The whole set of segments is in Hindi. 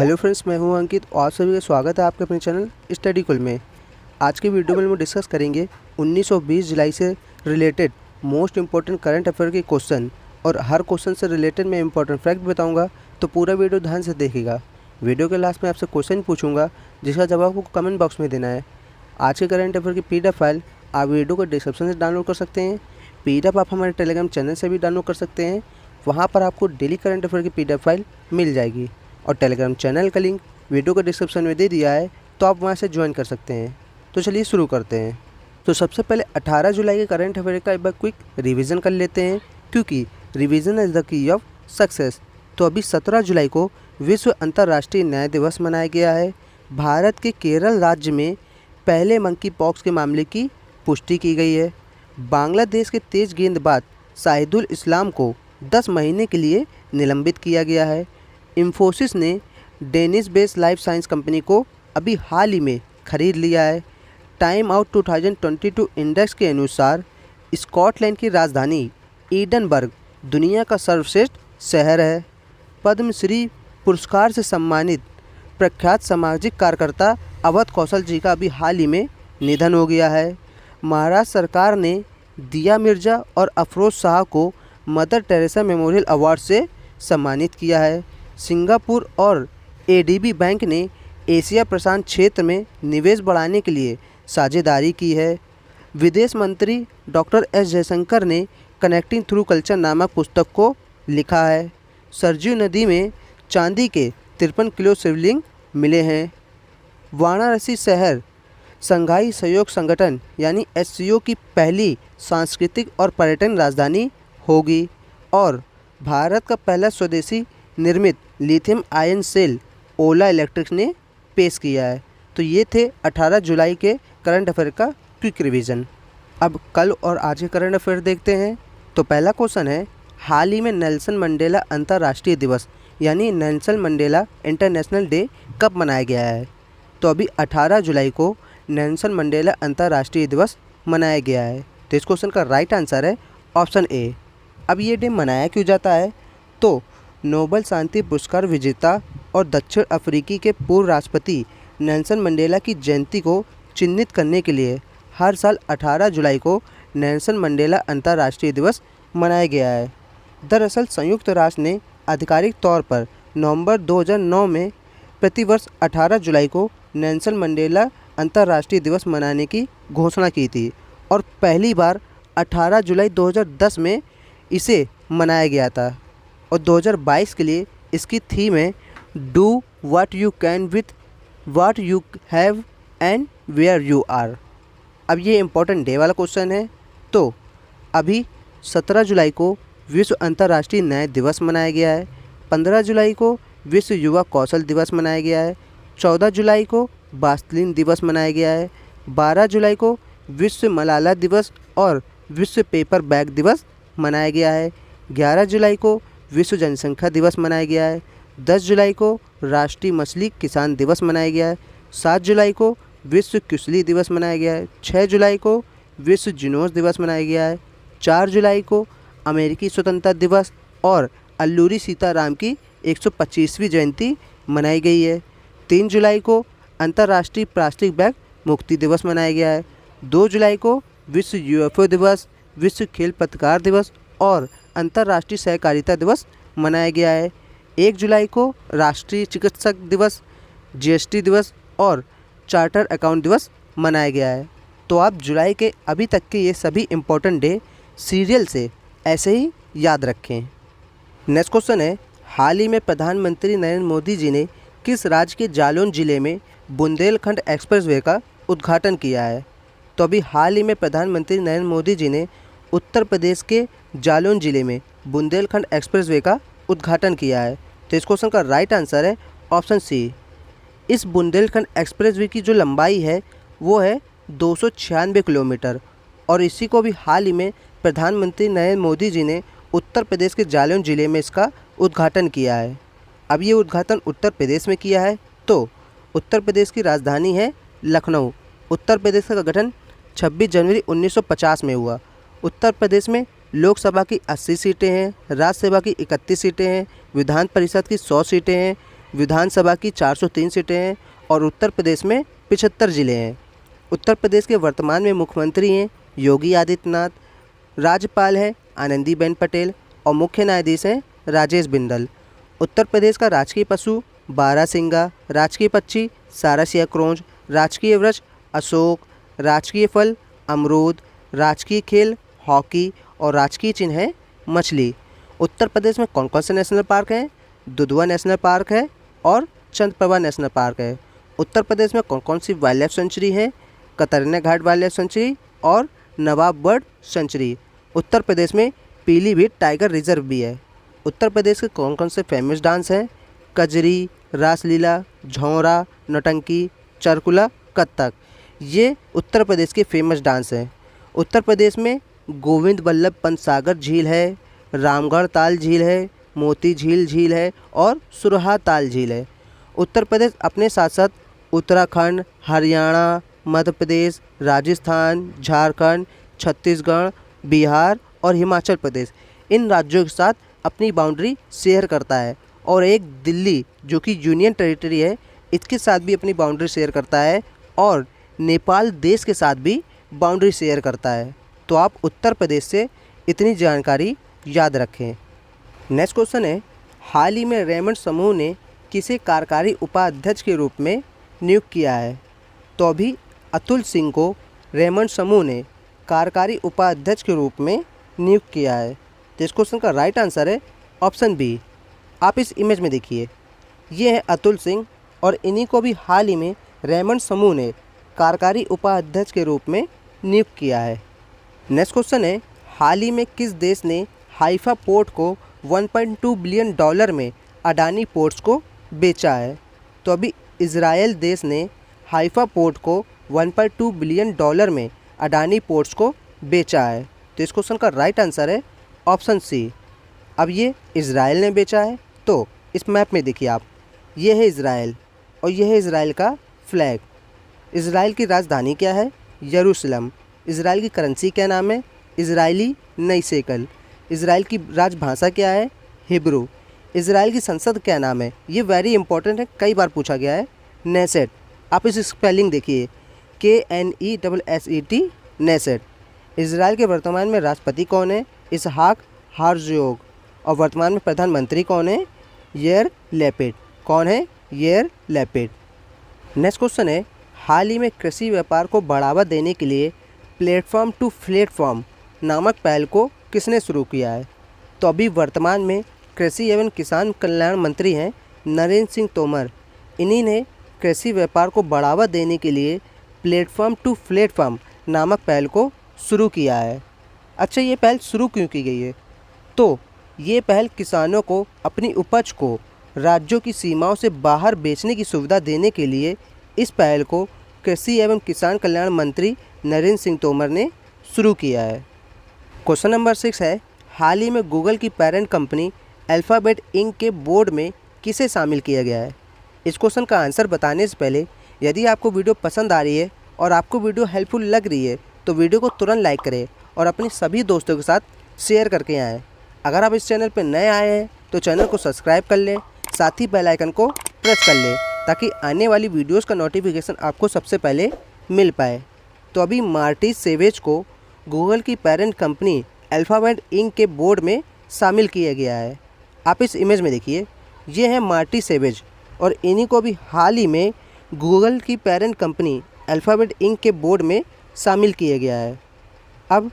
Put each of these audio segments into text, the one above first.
हेलो फ्रेंड्स, मैं हूं अंकित और आप सभी का स्वागत है आपके अपने चैनल स्टडी कुल में। आज के वीडियो में हम डिस्कस करेंगे 1920 जुलाई से related most important current affair के क्वेश्चन, और हर क्वेश्चन से रिलेटेड मैं इंपॉर्टेंट फैक्ट बताऊंगा, तो पूरा वीडियो ध्यान से देखिएगा। वीडियो के लास्ट में आपसे क्वेश्चन पूछूंगा जिसका जवाब आपको कमेंट बॉक्स में देना है। आज के करंट अफेयर की PDF फाइल आप वीडियो को डिस्क्रिप्शन से डाउनलोड कर सकते हैं। PDF आप हमारे टेलीग्राम चैनल से भी डाउनलोड कर सकते हैं। वहाँ पर आपको डेली करंट अफेयर की PDF फाइल मिल जाएगी, और टेलीग्राम चैनल का लिंक वीडियो को डिस्क्रिप्शन में दे दिया है, तो आप वहां से ज्वाइन कर सकते हैं। तो चलिए शुरू करते हैं। तो सबसे पहले 18 जुलाई के करंट अफेयर का एक बार क्विक रिवीजन कर लेते हैं, क्योंकि revision is the key of success. तो अभी 17 जुलाई को विश्व अंतर्राष्ट्रीय न्याय दिवस मनाया गया है। भारत के केरल राज्य में पहले मंकी पॉक्स के मामले की पुष्टि की गई है। बांग्लादेश के तेज गेंदबाज शाहिदुल इस्लाम को 10 महीने के लिए निलंबित किया गया है। इन्फोसिस ने Danish based life science company को अभी हाल ही में खरीद लिया है। टाइम आउट 2022 इंडेक्स के अनुसार स्कॉटलैंड की राजधानी एडनबर्ग दुनिया का सर्वश्रेष्ठ शहर है। पद्मश्री पुरस्कार से सम्मानित प्रख्यात सामाजिक कार्यकर्ता अवध कौशल जी का अभी हाल ही में निधन हो गया है। महाराष्ट्र सरकार ने दिया मिर्जा और अफरोज शाह को मदर टेरेसा मेमोरियल अवार्ड से सम्मानित किया है। सिंगापुर और ADB बैंक ने एशिया प्रशांत क्षेत्र में निवेश बढ़ाने के लिए साझेदारी की है। विदेश मंत्री डॉक्टर S जयशंकर ने कनेक्टिंग थ्रू कल्चर नामक पुस्तक को लिखा है। सरजू नदी में चांदी के 53 किलो शिवलिंग मिले हैं। वाराणसी शहर संघाई सहयोग संगठन यानी SCO की पहली सांस्कृतिक और पर्यटन राजधानी होगी। और भारत का पहला स्वदेशी निर्मित लिथियम आयन सेल ओला इलेक्ट्रिक ने पेश किया है। तो ये थे 18 जुलाई के करंट अफेयर का क्विक रिवीजन। अब कल और आज के करंट अफेयर देखते हैं। तो पहला क्वेश्चन है, हाल ही में नेल्सन मंडेला अंतर्राष्ट्रीय दिवस यानी नेल्सन मंडेला इंटरनेशनल डे कब मनाया गया है? तो अभी 18 जुलाई को नेल्सन मंडेला अंतर्राष्ट्रीय दिवस मनाया गया है। तो इस क्वेश्चन का राइट आंसर है ऑप्शन ए। अब ये डे मनाया क्यों जाता है? तो नोबेल शांति पुरस्कार विजेता और दक्षिण अफ्रीकी के पूर्व राष्ट्रपति नेल्सन मंडेला की जयंती को चिन्हित करने के लिए हर साल 18 जुलाई को नेल्सन मंडेला अंतर्राष्ट्रीय दिवस मनाया गया है। दरअसल संयुक्त राष्ट्र ने आधिकारिक तौर पर नवंबर 2009 में प्रतिवर्ष 18 जुलाई को नेल्सन मंडेला अंतर्राष्ट्रीय दिवस मनाने की घोषणा की थी, और पहली बार 18 जुलाई 2010 में इसे मनाया गया था। और 2022 के लिए इसकी थीम है do what you can with what you have and where you are. अब ये इम्पोर्टेंट डे वाला क्वेश्चन है। तो अभी 17 जुलाई को विश्व अंतर्राष्ट्रीय न्याय दिवस मनाया गया है। 15 जुलाई को विश्व युवा कौशल दिवस मनाया गया है। 14 जुलाई को बास्लिन दिवस मनाया गया है। 12 जुलाई को विश्व मलाला दिवस और विश्व पेपर बैग दिवस मनाया गया है। 11 जुलाई को विश्व जनसंख्या दिवस मनाया गया है। 10 जुलाई को राष्ट्रीय मछली किसान दिवस मनाया गया है। 7 जुलाई को विश्व कुशली दिवस मनाया गया है। 6 जुलाई को विश्व जुनूस दिवस मनाया गया है। 4 जुलाई को अमेरिकी स्वतंत्रता दिवस और अल्लूरी सीताराम की 125वीं जयंती मनाई गई है। 3 जुलाई को अंतर्राष्ट्रीय प्लास्टिक बैग मुक्ति दिवस मनाया गया है। 2 जुलाई को विश्व UFO दिवस, विश्व खेल पत्रकार दिवस और अंतर्राष्ट्रीय सहकारिता दिवस मनाया गया है। 1 जुलाई को राष्ट्रीय चिकित्सक दिवस, GST दिवस और चार्टर अकाउंट दिवस मनाया गया है। तो आप जुलाई के अभी तक के ये सभी इम्पोर्टेंट डे सीरियल से ऐसे ही याद रखें। नेक्स्ट क्वेश्चन है, हाल ही में प्रधानमंत्री नरेंद्र मोदी जी ने किस राज्य के जालौन जिले में बुंदेलखंड एक्सप्रेसवे का उद्घाटन किया है? तो अभी हाल ही में प्रधानमंत्री नरेंद्र मोदी जी ने उत्तर प्रदेश के जालौन जिले में बुंदेलखंड एक्सप्रेसवे का उद्घाटन किया है। तो इस क्वेश्चन का राइट आंसर है ऑप्शन सी। इस बुंदेलखंड एक्सप्रेसवे की जो लंबाई है वो है 296 किलोमीटर, और इसी को भी हाल ही में प्रधानमंत्री नरेंद्र मोदी जी ने उत्तर प्रदेश के जालौन जिले में इसका उद्घाटन किया है। अब ये उद्घाटन उत्तर प्रदेश में किया है। तो उत्तर प्रदेश की राजधानी है लखनऊ। उत्तर प्रदेश का गठन 26 जनवरी 1950 में हुआ। उत्तर प्रदेश में लोकसभा की 80 सीटें हैं, राज्यसभा की 31 सीटें हैं, विधान परिषद की 100 सीटें हैं, विधानसभा की 403 सीटें हैं और उत्तर प्रदेश में 75 ज़िले हैं। उत्तर प्रदेश के वर्तमान में मुख्यमंत्री हैं योगी आदित्यनाथ, राज्यपाल है आनंदीबेन पटेल और मुख्य न्यायाधीश हैं राजेश बिंदल। उत्तर प्रदेश का राजकीय पशु बारहसिंगा, राजकीय पक्षी सारसिया क्रोंच, राजकीय वृक्ष अशोक, राजकीय फल अमरूद, राजकीय खेल हॉकी और राजकीय चिन्ह है मछली। उत्तर प्रदेश में कौन कौन से नेशनल पार्क हैं? दुधवा नेशनल पार्क है और चंद्रप्रभा नेशनल पार्क है। उत्तर प्रदेश में कौन कौन सी वाइल्ड लाइफ सेंचुरी है? कतरनी घाट वाइल्ड लाइफ सेंचुरी और नवाब बर्ड सेंचुरी। उत्तर प्रदेश में पीलीभीत टाइगर रिजर्व भी है। उत्तर प्रदेश के कौन कौन से फेमस डांस हैं? कजरी, रासलीला, झोंरा, नौटंकी, चरकुला, कथक। ये उत्तर प्रदेश के फेमस डांस हैं। उत्तर प्रदेश में गोविंद वल्लभ पंत सागर झील है, रामगढ़ ताल झील है, मोती झील है और सुरहा ताल झील है। उत्तर प्रदेश अपने साथ साथ उत्तराखंड, हरियाणा, मध्य प्रदेश, राजस्थान, झारखंड, छत्तीसगढ़, बिहार और हिमाचल प्रदेश इन राज्यों के साथ अपनी बाउंड्री शेयर करता है और एक दिल्ली जो कि यूनियन टेरिटरी है इसके साथ भी अपनी बाउंड्री शेयर करता है और नेपाल देश के साथ भी बाउंड्री शेयर करता है। तो आप उत्तर प्रदेश से इतनी जानकारी याद रखें। नेक्स्ट क्वेश्चन है, हाल ही में रेमंड समूह ने किसे कार्यकारी उपाध्यक्ष के रूप में नियुक्त किया है? तो अभी अतुल सिंह को रेमंड समूह ने कार्यकारी उपाध्यक्ष के रूप में नियुक्त किया है। तो इस क्वेश्चन का राइट आंसर है ऑप्शन बी। आप इस इमेज में देखिए, ये है अतुल सिंह और इन्हीं को भी हाल ही में रेमंड समूह ने कार्यकारी उपाध्यक्ष के रूप में नियुक्त किया है। नेक्स्ट क्वेश्चन है, हाल ही में किस देश ने हाइफा पोर्ट को 1.2 बिलियन डॉलर में अडानी पोर्ट्स को बेचा है? तो अभी इजराइल देश ने हाइफा पोर्ट को 1.2 बिलियन डॉलर में अडानी पोर्ट्स को बेचा है। तो इस क्वेश्चन का राइट आंसर है ऑप्शन सी। अब ये इजराइल ने बेचा है, तो इस मैप में देखिए आप, ये है इजराइल और ये है इजराइल का फ्लैग। इजराइल की राजधानी क्या है? यरूशलेम। इजराइल की करेंसी क्या नाम है? इजरायली नई शेकल। इजराइल की राजभाषा क्या है? हिब्रू। इजराइल की संसद क्या नाम है? ये वेरी इंपॉर्टेंट है, कई बार पूछा गया है, नेसेट। आप इस स्पेलिंग देखिए, KNESSET, नेसेट। इजराइल के वर्तमान में राष्ट्रपति कौन है? इसहाक हर्ज़ोग। और वर्तमान में प्रधानमंत्री कौन है? यार लैपिड। कौन है? यार लैपिड। नेक्स्ट क्वेश्चन है, हाल ही में कृषि व्यापार को बढ़ावा देने के लिए प्लेटफॉर्म टू प्लेटफॉर्म नामक पहल को किसने शुरू किया है? तो अभी वर्तमान में कृषि एवं किसान कल्याण मंत्री हैं नरेंद्र सिंह तोमर। इन्हीं ने कृषि व्यापार को बढ़ावा देने के लिए प्लेटफॉर्म टू प्लेटफॉर्म नामक पहल को शुरू किया है। अच्छा, ये पहल शुरू क्यों की गई है? तो ये पहल किसानों को अपनी उपज को राज्यों की सीमाओं से बाहर बेचने की सुविधा देने के लिए इस पहल को कृषि एवं किसान कल्याण मंत्री नरेंद्र सिंह तोमर ने शुरू किया है। क्वेश्चन नंबर 6 है, हाल ही में गूगल की पेरेंट कंपनी अल्फ़ाबेट इंक के बोर्ड में किसे शामिल किया गया है? इस क्वेश्चन का आंसर बताने से पहले यदि आपको वीडियो पसंद आ रही है और आपको वीडियो हेल्पफुल लग रही है तो वीडियो को तुरंत लाइक करें और अपने सभी दोस्तों के साथ शेयर करके आएँ। अगर आप इस चैनल पर नए आए हैं तो चैनल को सब्सक्राइब कर लें, साथ ही बेल आइकन को प्रेस कर लें ताकि आने वाली वीडियोस का नोटिफिकेशन आपको सबसे पहले मिल पाए। तो अभी मार्टी सेवेज को गूगल की पेरेंट कंपनी अल्फ़ाबेट इंक के बोर्ड में शामिल किया गया है। आप इस इमेज में देखिए, ये है मार्टी सेवेज और इन्हीं को भी हाल ही में गूगल की पेरेंट कंपनी अल्फ़ाबेट इंक के बोर्ड में शामिल किया गया है। अब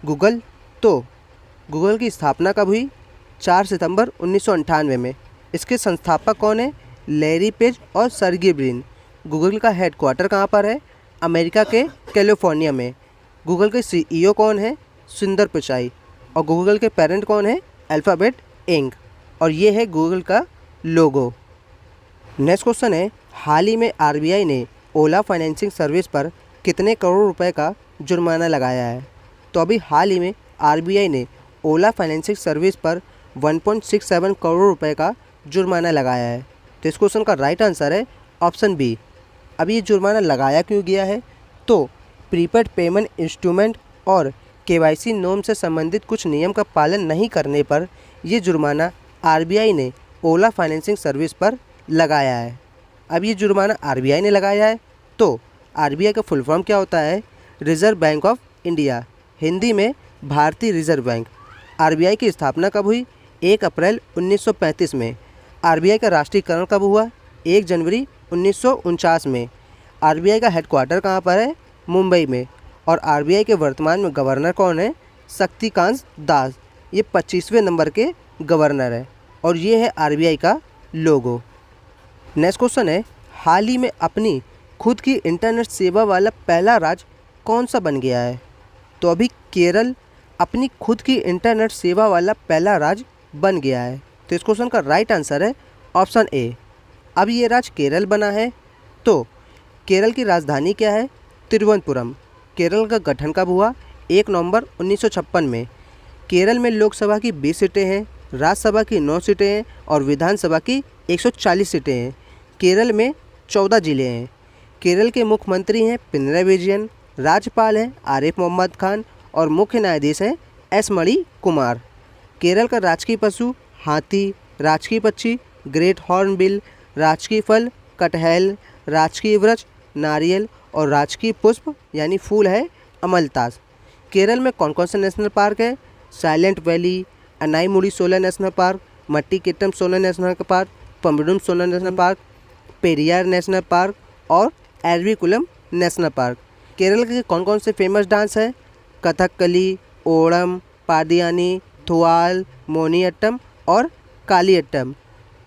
गूगल की स्थापना कब हुई? 4 सितंबर 1998 में। इसके संस्थापक कौन है? लैरी पेज और सर्गे ब्रिन। गूगल का हेडक्वार्टर कहाँ पर है? अमेरिका के कैलिफोर्निया में। गूगल के CEO कौन है? सुंदर पिचाई। और गूगल के पेरेंट कौन है? Alphabet Inc. और ये है गूगल का लोगो। नेक्स्ट क्वेश्चन है, हाल ही में RBI ने ओला फाइनेंसिंग सर्विस पर कितने करोड़ रुपए का जुर्माना लगाया है? तो अभी हाल ही में RBI ने ओला फाइनेंसिंग सर्विस पर 1.67 करोड़ रुपए का जुर्माना लगाया है। तो इस क्वेश्चन का राइट आंसर है ऑप्शन बी। अब ये जुर्माना लगाया क्यों गया है? तो प्रीपेड पेमेंट इंस्ट्रूमेंट और KYC नॉर्म से संबंधित कुछ नियम का पालन नहीं करने पर ये जुर्माना RBI ने ओला फाइनेंसिंग सर्विस पर लगाया है। अब ये जुर्माना आरबीआई ने लगाया है, तो आरबीआई का फुल फॉर्म क्या होता है? Reserve bank of India, Hindi में भारतीय रिजर्व बैंक। आरबीआई की स्थापना कब हुई? 1 अप्रैल 1935 में। आरबीआई का राष्ट्रीयकरण कब हुआ? 1 जनवरी 1949 में। आरबीआई का हेडक्वार्टर कहाँ पर है? मुंबई में। और आरबीआई के वर्तमान में गवर्नर कौन है? शक्तिकांत दास। ये 25वें नंबर के गवर्नर है और ये है आरबीआई का लोगो। नेक्स्ट क्वेश्चन है, हाल ही में अपनी खुद की इंटरनेट सेवा वाला पहला राज्य कौन सा बन गया है? तो अभी केरल अपनी खुद की इंटरनेट सेवा वाला पहला राज्य बन गया है। तो इस क्वेश्चन का राइट आंसर है ऑप्शन ए। अब ये राज्य केरल बना है, तो केरल की राजधानी क्या है? तिरुवनंतपुरम। केरल का गठन कब हुआ? 1 नवंबर 1956 में। केरल में लोकसभा की 20 सीटें हैं, राज्यसभा की 9 सीटें हैं और विधानसभा की 140 सीटें हैं। केरल में 14 जिले हैं। केरल के मुख्यमंत्री हैं पिनराई विजयन, राज्यपाल हैं आरिफ मोहम्मद खान और मुख्य न्यायाधीश हैं एस मणि कुमार। केरल का राजकीय पशु हाथी, राजकीय पक्षी ग्रेट हॉर्नबिल, राजकीय फल कटहल, राजकीय वृक्ष नारियल और राजकीय पुष्प यानी फूल है अमलतास। केरल में कौन कौन से नेशनल पार्क है? Silent Valley, Anaimudi Shola national park, Mathikettan Shola national park, Pambadum Shola national park, Periyar national park और एरविकुलम नेशनल पार्क। केरल के कौन कौन से फेमस डांस है? कथकली, ओणम, पादियानी, थुआल, मोनियट्टम और कालियट्टम।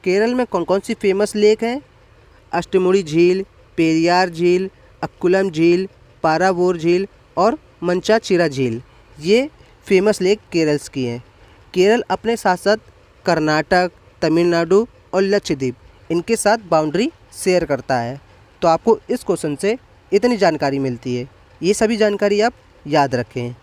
केरल में कौन कौन सी फेमस लेक हैं? अष्टमुड़ी झील, पेरियार झील, अक्कुलम झील, पारावोर झील और मंचाचिरा झील। ये फेमस लेक केरल की हैं। केरल अपने साथ साथ कर्नाटक, तमिलनाडु और लक्षद्वीप इनके साथ बाउंड्री शेयर करता है। तो आपको इस क्वेश्चन से इतनी जानकारी मिलती है, ये सभी जानकारी आप याद रखें।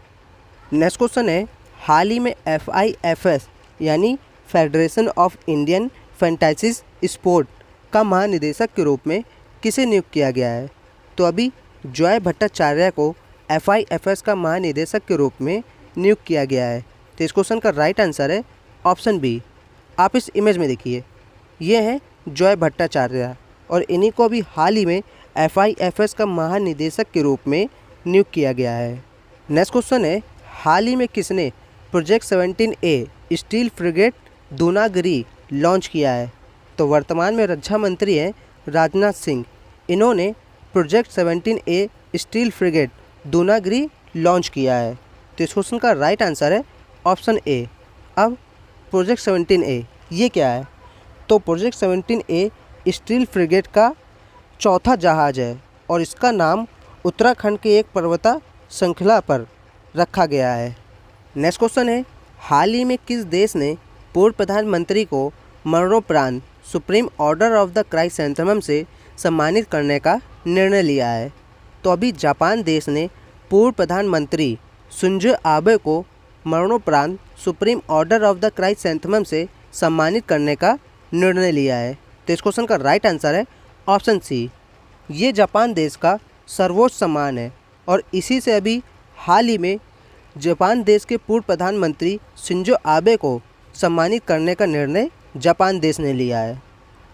नेक्स्ट क्वेश्चन है, हाल ही में FIFS यानी federation of Indian fantasy sport का महानिदेशक के रूप में किसे नियुक्त किया गया है? तो अभी जॉय भट्टाचार्य को FIFS का महानिदेशक के रूप में नियुक्त किया गया है। तो इस क्वेश्चन का राइट आंसर है ऑप्शन बी। आप इस इमेज में देखिए, ये है जॉय भट्टाचार्य और इन्हीं को अभी हाल ही में FIFS का महानिदेशक के रूप में नियुक्त किया गया है। नेक्स्ट क्वेश्चन है, हाल ही में किसने project 17A steel frigate Dunagiri launch किया है? तो वर्तमान में रक्षा मंत्री हैं राजनाथ सिंह। इन्होंने project 17A steel frigate Dunagiri launch किया है। तो इस क्वेश्चन का राइट आंसर है ऑप्शन ए। अब प्रोजेक्ट 17A ये क्या है? तो प्रोजेक्ट 17A स्टील फ्रिगेट का चौथा जहाज़ है और इसका नाम उत्तराखंड के एक पर्वता श्रृंखला पर रखा गया है। नेक्स्ट क्वेश्चन है, हाल ही में किस देश ने पूर्व प्रधानमंत्री को मरणोपरांत supreme order of the chrysanthemum से सम्मानित करने का निर्णय लिया है? तो अभी जापान देश ने पूर्व प्रधानमंत्री शिंजो आबे को मरणोपरांत supreme order of the chrysanthemum से सम्मानित करने का निर्णय लिया है। तो इस क्वेश्चन का राइट आंसर है ऑप्शन सी। ये जापान देश का सर्वोच्च सम्मान है और इसी से अभी हाल ही में जापान देश के पूर्व प्रधानमंत्री शिंजो आबे को सम्मानित करने का निर्णय जापान देश ने लिया है।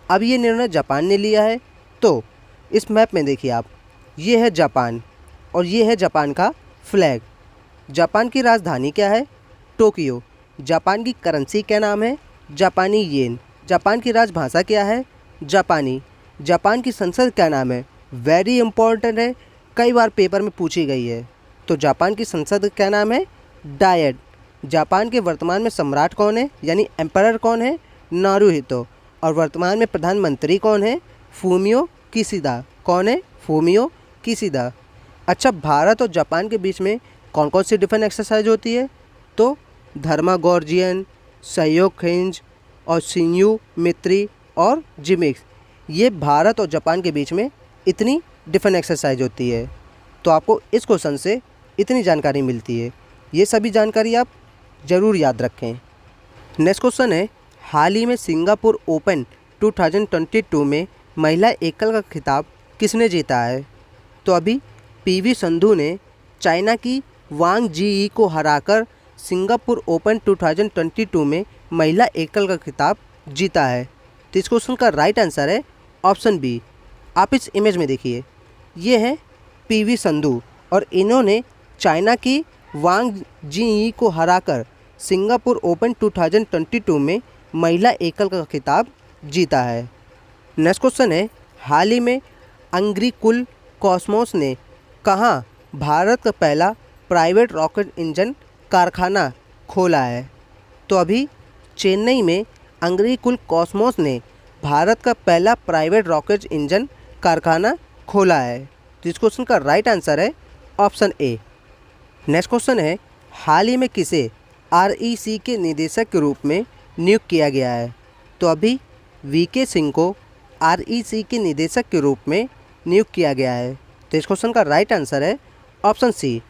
अब ये निर्णय जापान ने लिया है, तो इस मैप में देखिए आप, ये है जापान और ये है जापान का फ्लैग। जापान की राजधानी क्या है? टोक्यो। जापान की करेंसी क्या नाम है? जापानी येन। जापान की राजभाषा क्या है? जापानी। जापान की संसद क्या नाम है? वेरी इंपॉर्टेंट है, कई बार पेपर में पूछी गई है। तो जापान की संसद क्या नाम है? डायट। जापान के वर्तमान में सम्राट कौन है यानी एम्परर कौन है? नारुहितो। और वर्तमान में प्रधानमंत्री कौन है? Fumio Kishida. कौन है? Fumio Kishida. अच्छा, भारत और जापान के बीच में कौन कौन सी डिफेंस एक्सरसाइज होती है? तो धर्मागोर्जियन, सहयोग खिंज और शिन्यू मित्री और जिमिक्स, ये भारत और जापान के बीच में इतनी डिफेंस एक्सरसाइज होती है। तो आपको इस क्वेश्चन से इतनी जानकारी मिलती है, ये सभी जानकारी आप ज़रूर याद रखें। नेक्स्ट क्वेश्चन है, हाल ही में सिंगापुर ओपन 2022 में महिला एकल का खिताब किसने जीता है? तो अभी PV संधू ने चाइना की वांग जी को हराकर सिंगापुर ओपन 2022 में महिला एकल का खिताब जीता है। तो इस क्वेश्चन का राइट आंसर है ऑप्शन बी। आप इस इमेज में देखिए, ये है पीवी संधू और इन्होंने चाइना की वांग जी को हराकर सिंगापुर ओपन 2022 में महिला एकल का खिताब जीता है। नेक्स्ट क्वेश्चन है, हाल ही में अंग्रीकुल कॉस्मोस ने कहाँ भारत का पहला प्राइवेट रॉकेट इंजन कारखाना खोला है? तो अभी चेन्नई में अंग्रीकुल कॉस्मोस ने भारत का पहला प्राइवेट रॉकेट इंजन कारखाना खोला है। तो इस क्वेश्चन का राइट आंसर है ऑप्शन ए। नेक्स्ट क्वेश्चन है, हाल ही में किसे आरईसी के निदेशक के रूप में नियुक्त किया गया है? तो अभी वीके सिंह को आरईसी के निदेशक के रूप में नियुक्त किया गया है। तो इस क्वेश्चन का राइट आंसर है ऑप्शन सी।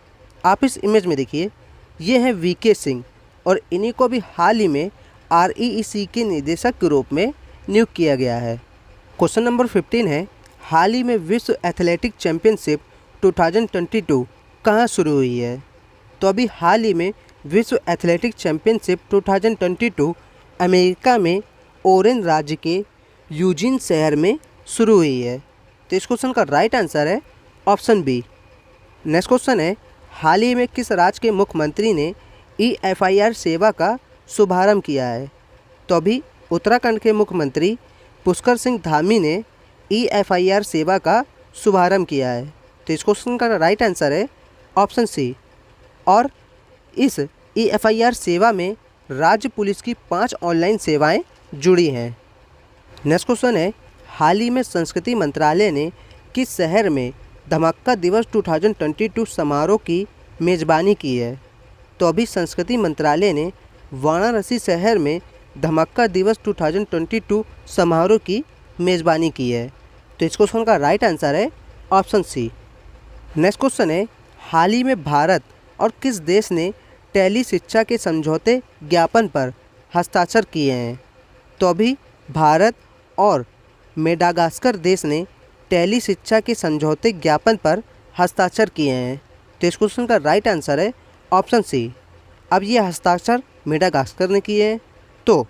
आप इस इमेज में देखिए, ये है वीके सिंह और इन्हीं को भी हाल ही में आरईसी के निदेशक के रूप में नियुक्त किया गया है। क्वेश्चन नंबर 15 है, हाल ही में विश्व एथलेटिक चैंपियनशिप 2022 कहाँ शुरू हुई है? तो अभी हाल ही में विश्व एथलेटिक चैंपियनशिप 2022 अमेरिका में ओरेगन राज्य के यूजीन शहर में शुरू हुई है। तो इस क्वेश्चन का राइट आंसर है ऑप्शन बी। नेक्स्ट क्वेश्चन है, हाल ही में किस राज्य के मुख्यमंत्री ने EFIR सेवा का शुभारंभ किया है? तो अभी उत्तराखंड के मुख्यमंत्री पुष्कर सिंह धामी ने EFIR सेवा का शुभारंभ किया है। तो इस क्वेश्चन का राइट आंसर है ऑप्शन सी। और इस EFIR सेवा में राज्य पुलिस की 5 ऑनलाइन सेवाएं जुड़ी हैं। नेक्स्ट क्वेश्चन है, हाल ही में संस्कृति मंत्रालय ने किस शहर में धमाका दिवस 2022 समारोह की मेज़बानी की है? तो अभी संस्कृति मंत्रालय ने वाराणसी शहर में धमाका दिवस 2022 समारोह की मेज़बानी की है। तो इस क्वेश्चन का राइट आंसर है ऑप्शन सी। नेक्स्ट क्वेश्चन है, हाल ही में भारत और किस देश ने टेली शिक्षा के समझौते ज्ञापन पर हस्ताक्षर किए हैं? तो अभी भारत और मेडागास्कर देश ने टेली शिक्षा के समझौते ज्ञापन पर हस्ताक्षर किए हैं। तो इस क्वेश्चन का राइट आंसर है ऑप्शन सी। अब ये हस्ताक्षर मेडागास्कर ने किए हैं। तो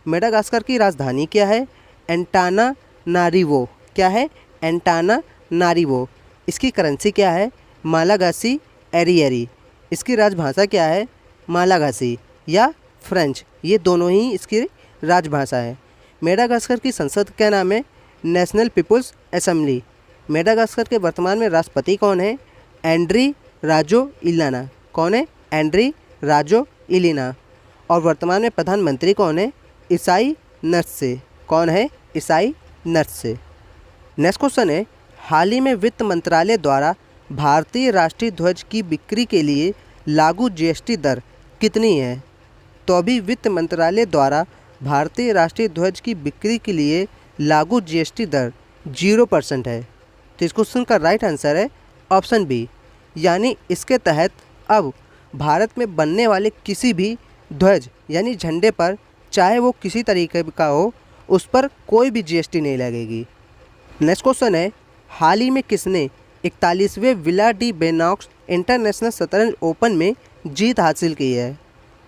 मेडागास्कर की राजधानी क्या है? एंटानानारिवो। क्या है? एंटानानारिवो। इसकी करेंसी क्या है? मालागासी एरियरी। इसकी राजभाषा क्या है? मालागासी या फ्रेंच, ये दोनों ही इसकी राजभाषा है। मेडागास्कर की संसद का नाम है नेशनल पीपुल्स असेंबली। मेडागास्कर के वर्तमान में राष्ट्रपति कौन है? एंड्री राजोइलिना। कौन है? एंड्री राजोइलिना। और वर्तमान में प्रधानमंत्री कौन है? इसाइयास। कौन है? इसाइयास। नेक्स्ट क्वेश्चन है, हाल ही में वित्त मंत्रालय द्वारा भारतीय राष्ट्रीय ध्वज की बिक्री के लिए लागू जीएसटी दर कितनी है? तो अभी वित्त मंत्रालय द्वारा भारतीय राष्ट्रीय ध्वज की बिक्री के लिए लागू जीएसटी दर 0% है। तो इस क्वेश्चन का राइट आंसर है ऑप्शन बी। यानी इसके तहत अब भारत में बनने वाले किसी भी ध्वज यानी झंडे पर, चाहे वो किसी तरीके का हो, उस पर कोई भी जीएसटी नहीं लगेगी। नेक्स्ट क्वेश्चन है, हाल ही में किसने 41वें विला डी बेनॉक्स इंटरनेशनल शतरंज ओपन में जीत हासिल की है?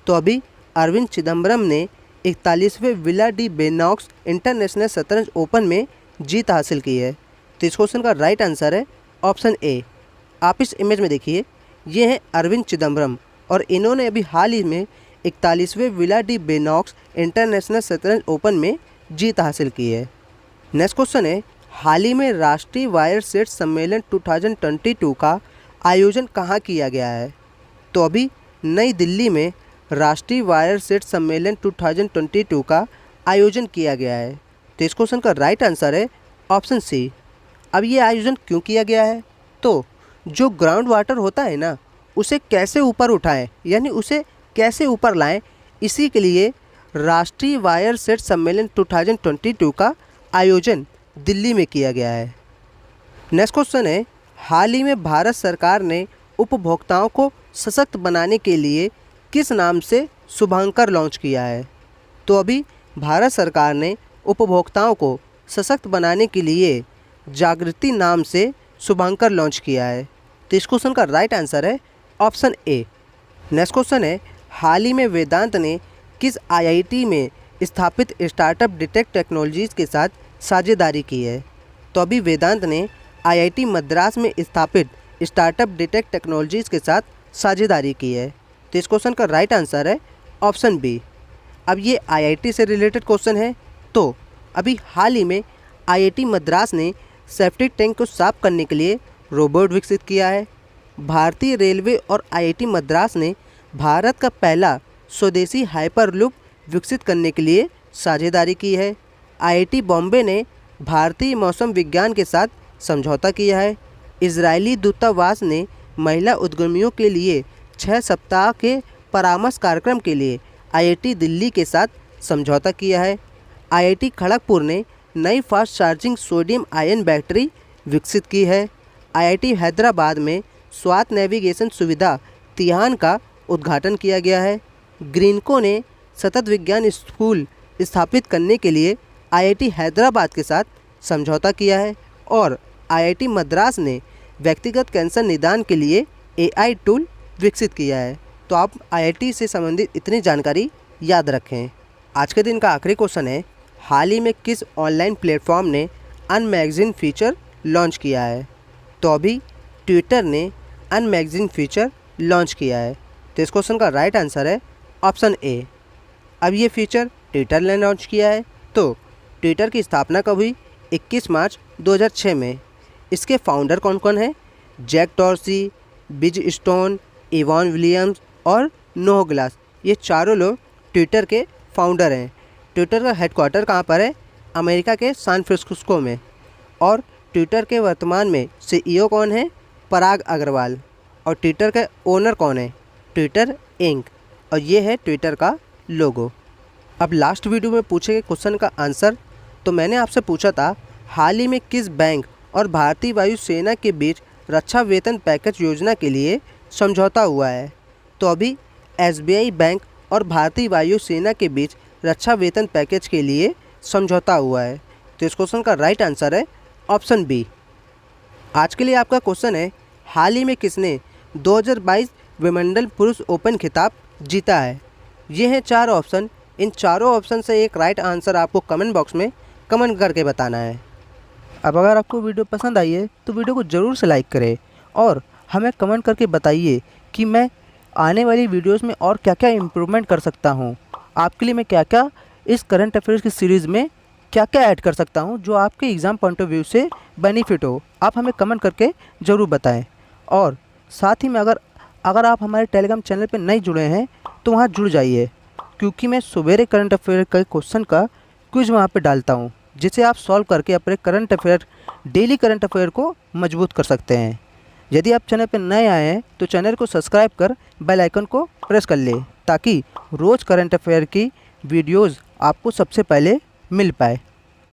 तो अभी अरविंद चिदम्बरम ने 41वें विला डी बेनॉक्स इंटरनेशनल शतरंज ओपन में जीत हासिल की है। तो इस क्वेश्चन का राइट आंसर है ऑप्शन ए। आप इस इमेज में देखिए, ये है अरविंद चिदम्बरम और इन्होंने अभी हाल ही में 41वें विला डी बेनॉक्स इंटरनेशनल शतरंज ओपन में जीत हासिल की है। नेक्स्ट क्वेश्चन है, हाल ही में राष्ट्रीय वायर सेट सम्मेलन 2022 का आयोजन कहाँ किया गया है? तो अभी नई दिल्ली में राष्ट्रीय वायर सेट सम्मेलन 2022 का आयोजन किया गया है। तो इस क्वेश्चन का राइट आंसर है ऑप्शन सी। अब ये आयोजन क्यों किया गया है? तो जो ग्राउंड वाटर होता है ना, उसे कैसे ऊपर उठाएं, यानी उसे कैसे ऊपर लाएं, इसी के लिए राष्ट्रीय वायर सेट सम्मेलन 2022 का आयोजन दिल्ली में किया गया है। नेक्स्ट क्वेश्चन है, हाल ही में भारत सरकार ने उपभोक्ताओं को सशक्त बनाने के लिए किस नाम से शुभांकर लॉन्च किया है? तो अभी भारत सरकार ने उपभोक्ताओं को सशक्त बनाने के लिए जागृति नाम से शुभांकर लॉन्च किया है। तो इस क्वेश्चन का राइट आंसर है ऑप्शन ए। नेक्स्ट क्वेश्चन है, हाल ही में वेदांत ने किस आईआईटी में स्थापित स्टार्टअप डिटेक्ट टेक्नोलॉजीज़ के साथ साझेदारी की है। तो अभी वेदांत ने आईआईटी मद्रास में स्थापित स्टार्टअप डिटेक्ट टेक्नोलॉजीज़ के साथ साझेदारी की है। तो इस क्वेश्चन का राइट आंसर है ऑप्शन बी। अब ये आईआईटी से रिलेटेड क्वेश्चन है। तो अभी हाल ही में आईआईटी मद्रास ने सेप्टिक टैंक को साफ करने के लिए रोबोट विकसित किया है। भारतीय रेलवे और आईआईटी मद्रास ने भारत का पहला स्वदेशी हाइपरलूप विकसित करने के लिए साझेदारी की है। आईआईटी बॉम्बे ने भारतीय मौसम विज्ञान के साथ समझौता किया है। इजरायली दूतावास ने महिला उद्यमियों के लिए 6 सप्ताह के परामर्श कार्यक्रम के लिए आईआईटी दिल्ली के साथ समझौता किया है। आईआईटी खड़गपुर ने नई fast charging sodium ion battery विकसित की है। आईआईटी हैदराबाद में स्वात नेविगेशन सुविधा तिहान का उद्घाटन किया गया है। ग्रीनको ने सतत विज्ञान स्कूल स्थापित करने के लिए आईआईटी हैदराबाद के साथ समझौता किया है। और आईआईटी मद्रास ने व्यक्तिगत कैंसर निदान के लिए एआई टूल विकसित किया है। तो आप आईआईटी से संबंधित इतनी जानकारी याद रखें। आज के दिन का आखिरी क्वेश्चन है, हाल ही में किस ऑनलाइन प्लेटफॉर्म ने अनमैगज़ीन फीचर लॉन्च किया है? तो अभी ट्विटर ने अनमैगज़ीन फीचर लॉन्च किया है। तो इस क्वेश्चन का राइट आंसर है ऑप्शन ए। अब ये फीचर ट्विटर ने लॉन्च किया है। तो ट्विटर की स्थापना कब हुई? 21 मार्च 2006 में। इसके फाउंडर कौन कौन हैं? जैक डॉर्सी, बिज स्टोन, इवान विलियम्स और नोह ग्लास। ये चारों लोग ट्विटर के फाउंडर हैं। ट्विटर का हेडक्वार्टर कहाँ पर है? अमेरिका के सैन फ्रांसिस्को में। और ट्विटर के वर्तमान में सीईओ कौन है? पराग अग्रवाल। और ट्विटर के ओनर कौन है? Twitter ink. और ये है ट्विटर का लोगो। अब लास्ट वीडियो में पूछे गए क्वेश्चन का आंसर, तो मैंने आपसे पूछा था हाल ही में किस बैंक और भारतीय वायुसेना के बीच रक्षा वेतन पैकेज योजना के लिए समझौता हुआ है? तो अभी एसबीआई बैंक और भारतीय वायुसेना के बीच रक्षा वेतन पैकेज के लिए समझौता हुआ है। तो इस क्वेश्चन का राइट आंसर है ऑप्शन बी। आज के लिए आपका क्वेश्चन है, हाल ही में किसने 2022 विंबलडन पुरुष ओपन खिताब जीता है? ये हैं 4 ऑप्शन। इन चारों ऑप्शन से एक राइट आंसर आपको कमेंट बॉक्स में कमेंट करके बताना है। अब अगर आपको वीडियो पसंद आई है तो वीडियो को ज़रूर से लाइक करें और हमें कमेंट करके बताइए कि मैं आने वाली वीडियोस में और क्या क्या इम्प्रूवमेंट कर सकता हूँ। आपके लिए मैं क्या क्या इस करंट अफेयर्स की सीरीज़ में क्या क्या ऐड कर सकता हूँ जो आपके एग्ज़ाम पॉइंट ऑफ व्यू से बेनिफिट हो। आप हमें कमेंट करके ज़रूर बताएं। और साथ ही में अगर आप हमारे टेलीग्राम चैनल पर नहीं जुड़े हैं तो वहाँ जुड़ जाइए, क्योंकि मैं सवेरे करंट अफेयर के क्वेश्चन का क्विज वहाँ पे डालता हूँ, जिसे आप सॉल्व करके अपने current affair daily current affair को मजबूत कर सकते हैं। यदि आप चैनल पर नए आए हैं तो चैनल को सब्सक्राइब कर बेल आइकन को प्रेस कर ले, ताकि रोज़ करंट अफेयर की वीडियोज़ आपको सबसे पहले मिल पाए।